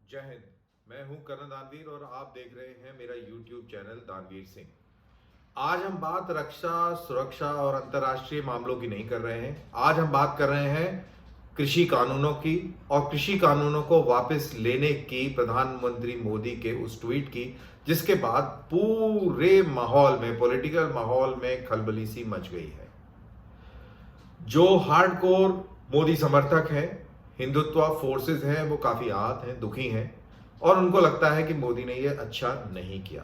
जय हिंद। मैं हूं करण दानवीर और आप देख रहे हैं मेरा YouTube चैनल दानवीर सिंह। आज हम बात रक्षा, सुरक्षा और अंतर्राष्ट्रीय मामलों की नहीं कर रहे हैं। आज हम बात कर रहे हैं कृषि कानूनों की और कृषि कानूनों को वापस लेने की प्रधानमंत्री मोदी के उस ट्वीट की, जिसके बाद पूरे माहौल में, पॉलिटिकल माहौल में खलबली सी मच गई है। जो हार्डकोर मोदी समर्थक हैं, हिंदुत्व फोर्सेस हैं, वो काफी आहत हैं, दुखी हैं और उनको लगता है कि मोदी ने ये अच्छा नहीं किया।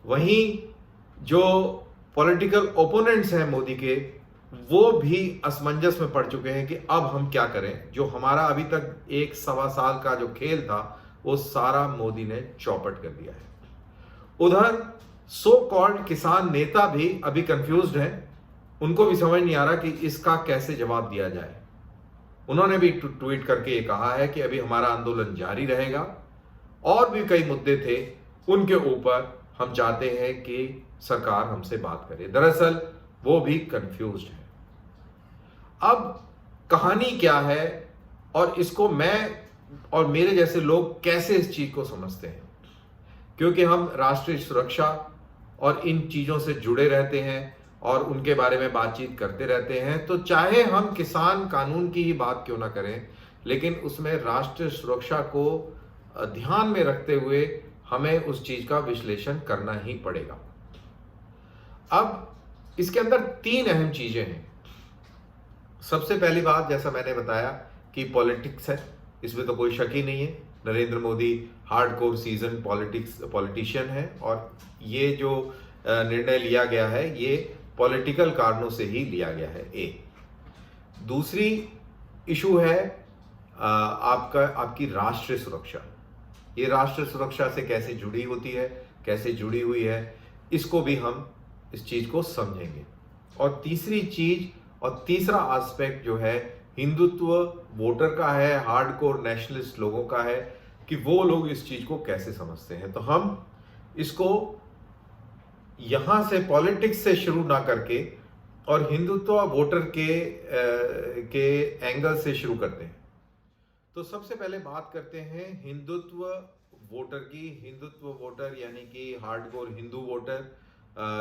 वहीं जो पॉलिटिकल ओपोनेंट्स हैं मोदी के, वो भी असमंजस में पड़ चुके हैं कि अब हम क्या करें। जो हमारा अभी तक 1 सवा साल का जो खेल था, वो सारा मोदी ने चौपट कर दिया है। उधर सो कॉल्ड किसान नेता भी अभी कंफ्यूज्ड हैं। उनको भी समझ नहीं आ रहा कि इसका कैसे जवाब दिया जाए। उन्होंने भी ट्वीट करके ये कहा है कि अभी हमारा आंदोलन जारी रहेगा और भी कई मुद्दे थे, उनके ऊपर हम चाहते हैं कि सरकार हमसे बात करे। दरअसल वो भी कंफ्यूज्ड है। अब कहानी क्या है और इसको मैं और मेरे जैसे लोग कैसे इस चीज को समझते हैं, क्योंकि हम राष्ट्रीय सुरक्षा और इन चीजों से जुड़े रहते हैं और उनके बारे में बातचीत करते रहते हैं। तो चाहे हम किसान कानून की ही बात क्यों ना करें, लेकिन उसमें राष्ट्रीय सुरक्षा को ध्यान में रखते हुए हमें उस चीज का विश्लेषण करना ही पड़ेगा। अब इसके अंदर 3 अहम चीजें हैं। सबसे पहली बात, जैसा मैंने बताया, कि पॉलिटिक्स है, इसमें तो कोई शक ही नहीं है। Narendra Modi hardcore season politician है और ये जो निर्णय लिया गया है, ये पॉलिटिकल कारणों से ही लिया गया है। दूसरी इशू है आपकी राष्ट्रीय सुरक्षा। ये राष्ट्रीय सुरक्षा से कैसे जुड़ी होती है, कैसे जुड़ी हुई है, इसको भी हम इस चीज को समझेंगे। और तीसरी चीज और तीसरा एस्पेक्ट जो है, हिंदुत्व वोटर का है, हार्डकोर नेशनलिस्ट लोगों का है, कि वो लोग इस चीज को कैसे समझते हैं। तो हम इसको यहां से पॉलिटिक्स से शुरू ना करके और हिंदुत्व वोटर के एंगल से शुरू करते हैं। तो सबसे पहले बात करते हैं हिंदुत्व वोटर की। हिंदुत्व वोटर यानी कि हार्डकोर हिंदू वोटर,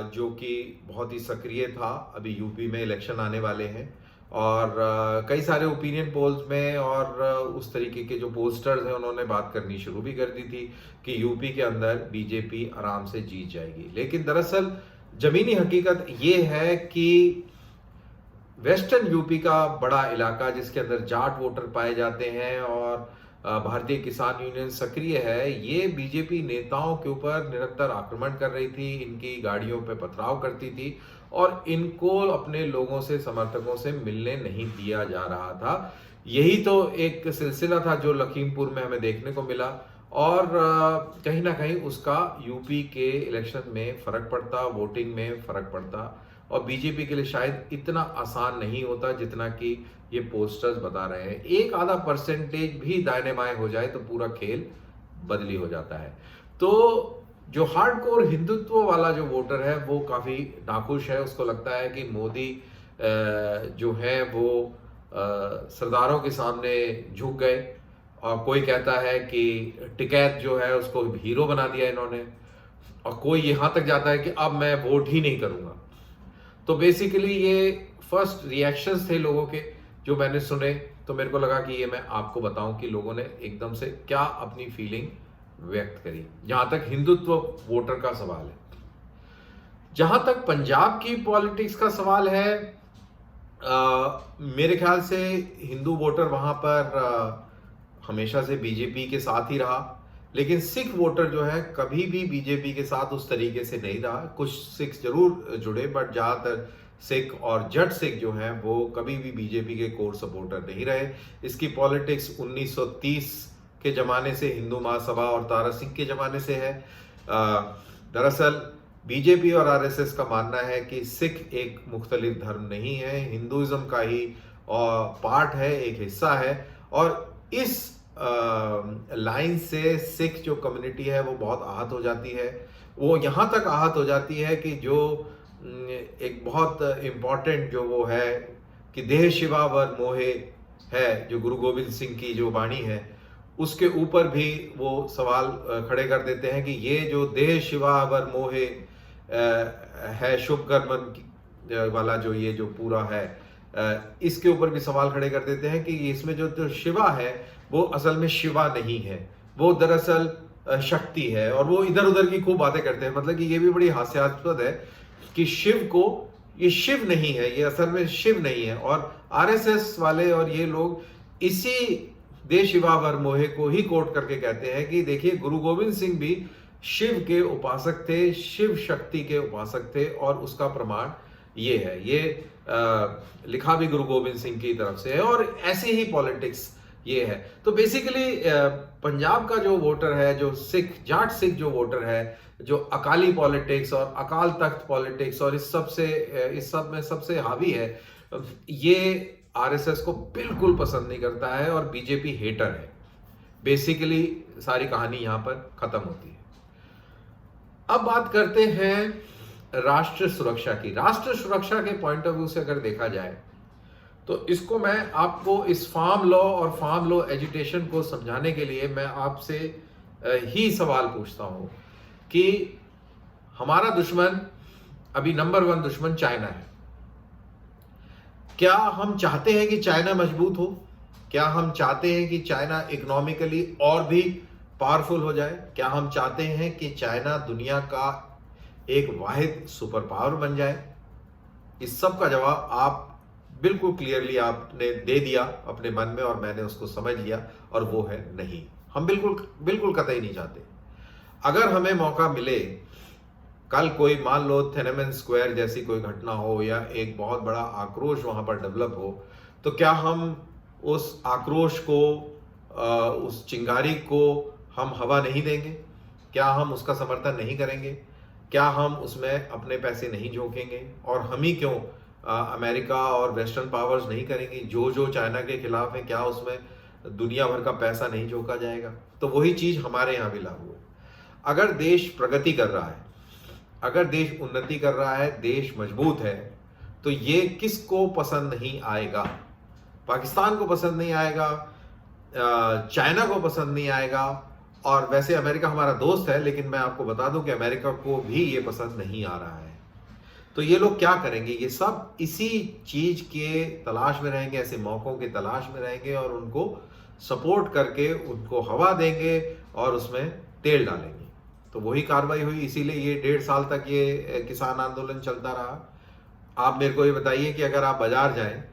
जो कि बहुत ही सक्रिय था। अभी यूपी में इलेक्शन आने वाले हैं और कई सारे ओपिनियन पोल्स में और उस तरीके के जो पोस्टर्स हैं, उन्होंने बात करनी शुरू भी कर दी थी कि यूपी के अंदर बीजेपी आराम से जीत जाएगी। लेकिन दरअसल जमीनी हकीकत ये है कि वेस्टर्न यूपी का बड़ा इलाका, जिसके अंदर जाट वोटर पाए जाते हैं और भारतीय किसान यूनियन सक्रिय है, ये बीजेपी नेताओं के ऊपर निरंतर आक्रमण कर रही थी, इनकी गाड़ियों पे पथराव करती थी और इनको अपने लोगों से, समर्थकों से मिलने नहीं दिया जा रहा था। यही तो एक सिलसिला था जो लखीमपुर में हमें देखने को मिला और कहीं ना कहीं उसका यूपी के इलेक्शन में फर्क पड़ता, वोटिंग में फर्क पड़ता और बीजेपी के लिए शायद इतना आसान नहीं होता जितना कि ये पोस्टर्स बता रहे हैं। 1-आधा% भी दाहिने बाएं हो जाए तो पूरा खेल बदली हो जाता है। तो जो हार्डकोर हिंदुत्व वाला जो वोटर है, वो काफी नाखुश है। उसको लगता है कि मोदी जो है वो सरदारों के सामने झुक गए और कोई कहता है कि टिकैत जो है उसको हीरो बना दिया इन्होंने, और कोई यहां तक जाता है कि अब मैं वोट ही नहीं करूंगा। तो बेसिकली ये फर्स्ट रिएक्शंस थे लोगों के जो मैंने सुने, तो मेरे को लगा कि ये मैं आपको बताऊं कि लोगों ने एकदम से क्या अपनी फीलिंग व्यक्त करी, जहां तक हिंदुत्व वोटर का सवाल है। जहां तक पंजाब की पॉलिटिक्स का सवाल है, मेरे ख्याल से हिंदू वोटर वहां पर हमेशा से बीजेपी के साथ ही रहा, लेकिन सिख वोटर जो है कभी भी बीजेपी के साथ उस तरीके से नहीं रहा। कुछ सिख जरूर जुड़े, बट ज्यादातर सिख और जट सिख जो हैं वो कभी भी बीजेपी के कोर सपोर्टर नहीं रहे। इसकी पॉलिटिक्स 1930 के जमाने से, हिंदू महासभा और तारा सिंह के जमाने से है। दरअसल बीजेपी और आरएसएस का मानना है कि सिख एक मुख्तलिफ धर्म नहीं है, हिंदुइज्म का ही पार्ट है, एक हिस्सा है। और इस लाइन से सिख जो कम्युनिटी है वो बहुत आहत हो जाती है। वो यहाँ तक आहत हो जाती है कि जो एक बहुत इम्पॉर्टेंट जो वो है कि देह शिवा वर मोहे है, जो गुरु गोविंद सिंह की जो वाणी है, उसके ऊपर भी वो सवाल खड़े कर देते हैं कि ये जो देह शिवा वर मोहे है शुभ कर्मन वाला जो ये जो पूरा है, इसके ऊपर भी सवाल खड़े कर देते हैं कि इसमें जो शिवा है वो असल में शिवा नहीं है, वो दरअसल शक्ति है। और वो इधर उधर की खूब बातें करते हैं। मतलब कि ये भी बड़ी हास्यास्पद है कि शिव को, ये शिव नहीं है, ये असल में शिव नहीं है। और आरएसएस वाले और ये लोग इसी देह शिवा वर मोहे को ही कोट करके कहते हैं कि देखिए गुरु गोविंद सिंह भी शिव के उपासक थे, शिव शक्ति के उपासक थे, और उसका प्रमाण ये है। ये लिखा भी गुरु गोविंद सिंह की तरफ से है, और ऐसी ही पॉलिटिक्स ये है। तो बेसिकली पंजाब का जो वोटर है, जो सिख, जाट सिख जो वोटर है, जो अकाली पॉलिटिक्स और अकाल तख्त पॉलिटिक्स और इस सब में सबसे हावी है, ये आरएसएस को बिल्कुल पसंद नहीं करता है और बीजेपी हेटर है। बेसिकली सारी कहानी यहां पर खत्म होती है। अब बात करते हैं राष्ट्र सुरक्षा की। राष्ट्र सुरक्षा के पॉइंट ऑफ व्यू से अगर देखा जाए तो इसको मैं आपको इस फार्म लॉ और फार्म लॉ एजुटेशन को समझाने के लिए मैं आपसे ही सवाल पूछता हूं कि हमारा दुश्मन, अभी नंबर 1 दुश्मन चाइना है। क्या हम चाहते हैं कि चाइना मजबूत हो? क्या हम चाहते हैं कि चाइना इकोनॉमिकली और भी पावरफुल हो जाए? क्या हम चाहते हैं कि चाइना दुनिया का एक वाहिद सुपर पावर बन जाए? इस सब का जवाब आप बिल्कुल क्लियरली आपने दे दिया अपने मन में, और मैंने उसको समझ लिया, और वो है नहीं। हम बिल्कुल कतई नहीं चाहते। अगर हमें मौका मिले, कल कोई मान लो थिएनमेन स्क्वायर जैसी कोई घटना हो या एक बहुत बड़ा आक्रोश वहां पर डेवलप हो, तो क्या हम उस आक्रोश को, उस चिंगारी को हम हवा नहीं देंगे? क्या हम उसका समर्थन नहीं करेंगे? क्या हम उसमें अपने पैसे नहीं झोंकेंगे? और हम ही क्यों, अमेरिका और वेस्टर्न पावर्स नहीं करेंगी? जो चाइना के खिलाफ है, क्या उसमें दुनिया भर का पैसा नहीं झोंका जाएगा? तो वही चीज हमारे यहाँ भी लागू है। अगर देश प्रगति कर रहा है, अगर देश उन्नति कर रहा है, देश मजबूत है, तो ये किसको पसंद नहीं आएगा? पाकिस्तान को पसंद नहीं आएगा, चाइना को पसंद नहीं आएगा। और वैसे अमेरिका हमारा दोस्त है, लेकिन मैं आपको बता दूं कि अमेरिका को भी ये पसंद नहीं आ रहा है। तो ये लोग क्या करेंगे? ये सब इसी चीज के तलाश में रहेंगे, ऐसे मौकों के तलाश में रहेंगे, और उनको सपोर्ट करके उनको हवा देंगे और उसमें तेल डालेंगे। तो वही कार्रवाई हुई, इसीलिए ये 1.5 साल तक ये किसान आंदोलन चलता रहा। आप मेरे को ये बताइए कि अगर आप बाजार जाएं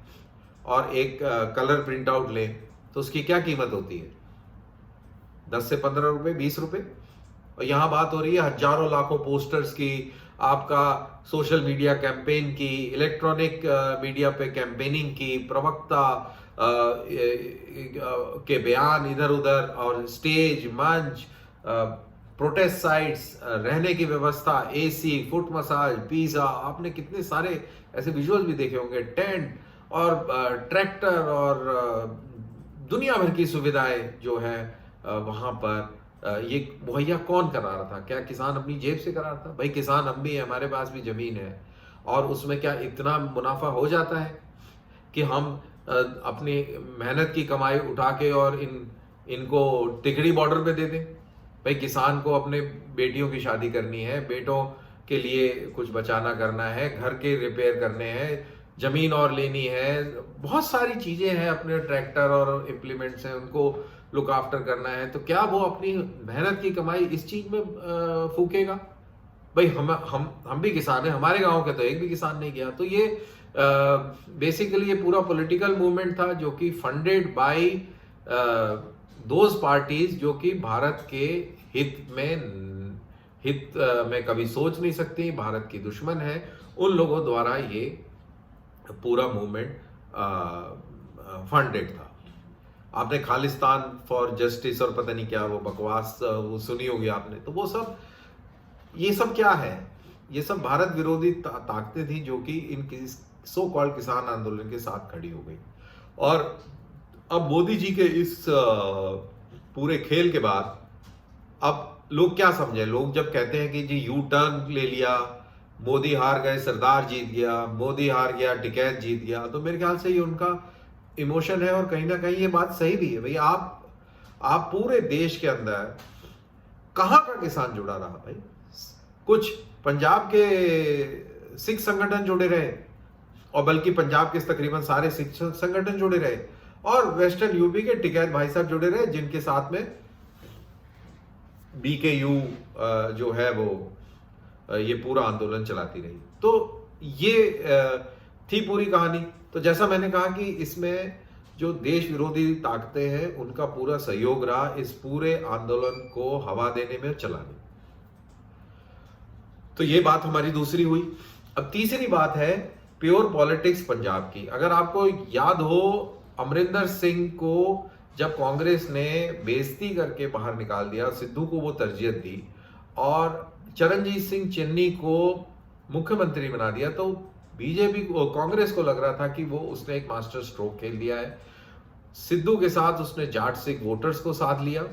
और एक कलर प्रिंट आउट लें तो उसकी क्या कीमत होती है? 10 से 15 रुपए, 20 रुपए। और यहाँ बात हो रही है हजारों लाखों पोस्टर्स की, आपका सोशल मीडिया कैंपेन की, इलेक्ट्रॉनिक मीडिया पे कैंपेनिंग की, प्रवक्ता के बयान इधर उधर, और स्टेज, मंच, प्रोटेस्ट साइट्स, रहने की व्यवस्था, एसी, फुट मसाज, पिज्जा, आपने कितने सारे ऐसे विजुअल भी देखे होंगे, टेंट और ट्रैक्टर और दुनिया भर की सुविधाएं जो है वहां पर ये मुहैया कौन करा रहा था? क्या किसान अपनी जेब से करा रहा था? भाई किसान हम भी है, हमारे पास भी जमीन है, और उसमें क्या इतना मुनाफा हो जाता है कि हम अपनी मेहनत की कमाई उठा के और इनको तिकड़ी बॉर्डर पे दे दें? भाई किसान को अपने बेटियों की शादी करनी है, बेटों के लिए कुछ बचाना करना है, घर के रिपेयर करने हैं, जमीन और लेनी है, बहुत सारी चीजें हैं, अपने ट्रैक्टर और इम्प्लीमेंट्स हैं, उनको लुक आफ्टर करना है। तो क्या वो अपनी मेहनत की कमाई इस चीज में फूकेगा? भाई हम भी किसान हैं, हमारे गांव के तो एक भी किसान नहीं गया। तो ये बेसिकली ये पूरा पॉलिटिकल मूवमेंट था जो कि फंडेड बाय दोज पार्टीज जो कि भारत के हित में कभी सोच नहीं सकती, भारत की दुश्मन है, उन लोगों द्वारा ये पूरा मूवमेंट फंडेड था। आपने खालिस्तान फॉर जस्टिस और पता नहीं क्या वो बकवास वो सुनी होगी आपने। तो वो सब, ये सब क्या है? ये सब भारत विरोधी ताकतें थी जो कि इन सो कॉल्ड किसान आंदोलन के साथ खड़ी हो गई। और अब मोदी जी के इस पूरे खेल के बाद अब लोग क्या समझे? लोग जब कहते हैं कि जी यू टर्न ले लिया, मोदी हार गए, सरदार जीत गया, मोदी हार गया, टिकैत जीत गया, तो मेरे ख्याल से ये उनका इमोशन है, और कहीं ना कहीं ये बात सही भी है। भाई आप पूरे देश के अंदर कहां का किसान जुड़ा रहा भाई? कुछ पंजाब के सिख संगठन जुड़े रहे, और बल्कि पंजाब के तकरीबन सारे सिख संगठन जुड़े रहे, और वेस्टर्न यूपी के टिकैत भाई साहब जुड़े रहे, जिनके साथ में BKU जो है वो ये पूरा आंदोलन चलाती रही। तो ये थी पूरी कहानी। तो जैसा मैंने कहा कि इसमें जो देश विरोधी ताकतें हैं उनका पूरा सहयोग रहा इस पूरे आंदोलन को हवा देने में, चलाने। तो ये बात हमारी दूसरी हुई। अब तीसरी बात है प्योर पॉलिटिक्स पंजाब की। अगर आपको याद हो, अमरिंदर सिंह को जब कांग्रेस ने बेइज्जती करके बाहर निकाल दिया, सिद्धू को वो तरजीह दी और चरणजीत सिंह चन्नी को मुख्यमंत्री बना दिया, तो बीजेपी को, कांग्रेस को लग रहा था कि वो उसने एक मास्टर स्ट्रोक खेल दिया है। सिद्धू के साथ उसने जाट सिख वोटर्स को साथ लिया,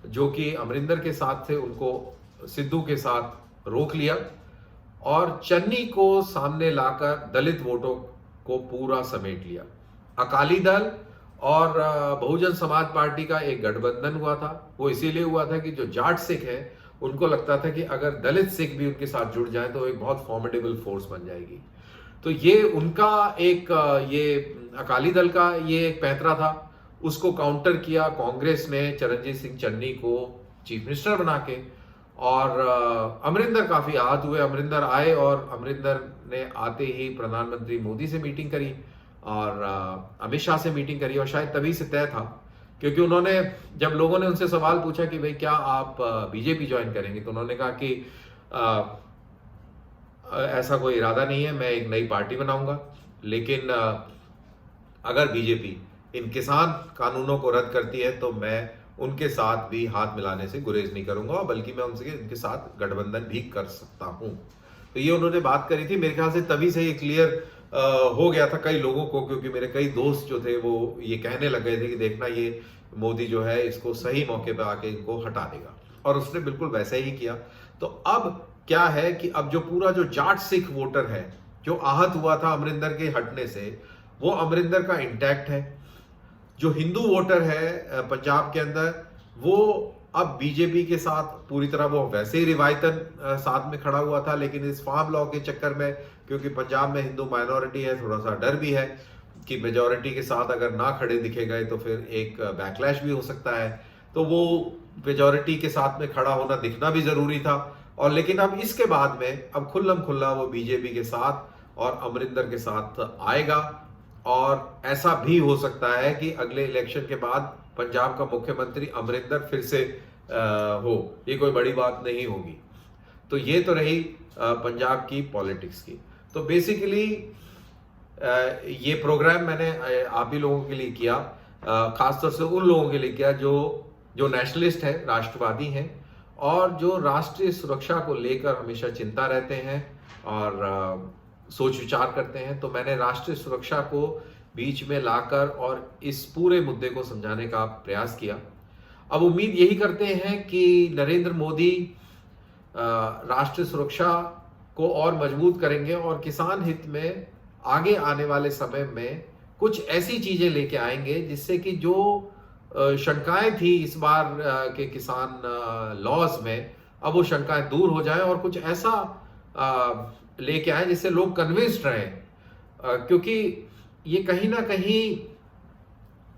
जो कि अमरिंदर के साथ थे, उनको सिद्धू के साथ रोक लिया, और चन्नी को सामने लाकर दलित वोटों को पूरा समेट लिया। अकाली दल और बहुजन समाज पार्टी का एक गठबंधन हुआ था। वो इसीलिए हुआ था कि जो जाट सिख है उनको लगता था कि अगर दलित सिख भी उनके साथ जुड़ जाए तो एक बहुत फॉर्मिडेबल फोर्स बन जाएगी। तो ये उनका एक, ये अकाली दल का ये एक पैंतरा था। उसको काउंटर किया कांग्रेस ने चरणजीत सिंह चन्नी को चीफ मिनिस्टर बना के, और अमरिंदर काफी आहत हुए। अमरिंदर आए और अमरिंदर ने आते ही प्रधानमंत्री मोदी से मीटिंग करी और अमित शाह से मीटिंग करी, और शायद तभी से तय था, क्योंकि उन्होंने, जब लोगों ने उनसे सवाल पूछा कि भाई क्या आप बीजेपी ज्वाइन करेंगे, तो उन्होंने कहा कि ऐसा कोई इरादा नहीं है, मैं एक नई पार्टी बनाऊंगा, लेकिन अगर बीजेपी इन किसान कानूनों को रद्द करती है तो मैं उनके साथ भी हाथ मिलाने से गुरेज नहीं करूंगा, बल्कि मैं उनके साथ गठबंधन भी कर सकता हूं। तो ये उन्होंने बात करी थी। मेरे ख्याल से तभी से ये क्लियर हो गया था कई लोगों को, क्योंकि मेरे कई दोस्त जो थे वो ये कहने लग गए थे कि देखना ये मोदी जो है इसको सही मौके पर आके इनको हटा देगा, और उसने बिल्कुल वैसे ही किया। तो अब क्या है कि अब जो पूरा जो जाट सिख वोटर है जो आहत हुआ था अमरिंदर के हटने से, वो अमरिंदर का इंटैक्ट है। जो हिंदू वोटर है पंजाब के अंदर, वो अब बीजेपी के साथ पूरी तरह, वो वैसे ही रिवायतन साथ में खड़ा हुआ था, लेकिन इस फार्म लॉ के चक्कर में, क्योंकि पंजाब में हिंदू माइनॉरिटी है, थोड़ा सा डर भी है कि मेजॉरिटी के साथ अगर ना खड़े दिखे गए तो फिर एक बैकलैश भी हो सकता है। तो वो मेजॉरिटी के साथ में खड़ा होना, दिखना भी जरूरी था। और लेकिन अब इसके बाद में अब खुल्लम खुल्ला वो बीजेपी के साथ और अमरिंदर के साथ आएगा, और ऐसा भी हो सकता है कि अगले इलेक्शन के बाद पंजाब का मुख्यमंत्री अमरिंदर फिर से हो। ये कोई बड़ी बात नहीं होगी। तो ये तो रही पंजाब की पॉलिटिक्स की। तो बेसिकली ये प्रोग्राम मैंने आप ही लोगों के लिए किया, खासतौर से उन लोगों के लिए किया जो नेशनलिस्ट है, राष्ट्रवादी हैं, और जो राष्ट्रीय सुरक्षा को लेकर हमेशा चिंता रहते हैं और सोच विचार करते हैं। तो मैंने राष्ट्रीय सुरक्षा को बीच में लाकर और इस पूरे मुद्दे को समझाने का प्रयास किया। अब उम्मीद यही करते हैं कि नरेंद्र मोदी राष्ट्रीय सुरक्षा को और मजबूत करेंगे और किसान हित में आगे आने वाले समय में कुछ ऐसी चीजें लेके आएंगे जिससे कि जो शंकाएं थी इस बार के किसान लॉज में, अब वो शंकाएं दूर हो जाएं और कुछ ऐसा लेके आए जिससे लोग कन्विंस्ड रहें, क्योंकि ये कहीं ना कहीं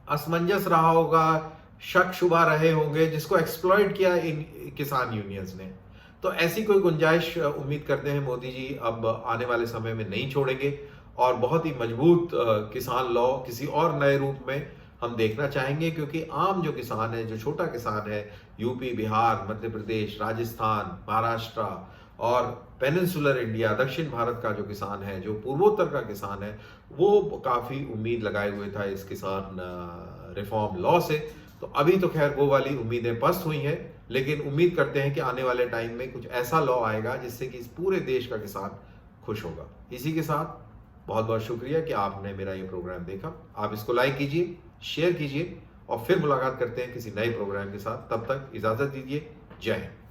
असमंजस रहा होगा, शक शुबा रहे होंगे, जिसको एक्सप्लॉइट किया इन किसान यूनियंस ने। तो ऐसी कोई गुंजाइश उम्मीद करते हैं मोदी जी अब आने वाले समय में नहीं छोड़ेंगे, और बहुत ही मजबूत किसान लॉ किसी और नए रूप में हम देखना चाहेंगे, क्योंकि आम जो किसान है, जो छोटा किसान है, यूपी, बिहार, मध्य प्रदेश, राजस्थान, महाराष्ट्र और पेनिनसुलर इंडिया, दक्षिण भारत का जो किसान है, जो पूर्वोत्तर का किसान है, वो काफी उम्मीद लगाए हुए था इस किसान रिफॉर्म लॉ से। तो अभी तो खैर वो वाली उम्मीदें पस्त हुई हैं, लेकिन उम्मीद करते हैं कि आने वाले टाइम में कुछ ऐसा लॉ आएगा जिससे कि इस पूरे देश का किसान खुश होगा। इसी के साथ बहुत बहुत शुक्रिया कि आपने मेरा ये प्रोग्राम देखा। आप इसको लाइक कीजिए, शेयर कीजिए, और फिर मुलाकात करते हैं किसी नए प्रोग्राम के साथ। तब तक इजाजत दीजिए। जय हिंद।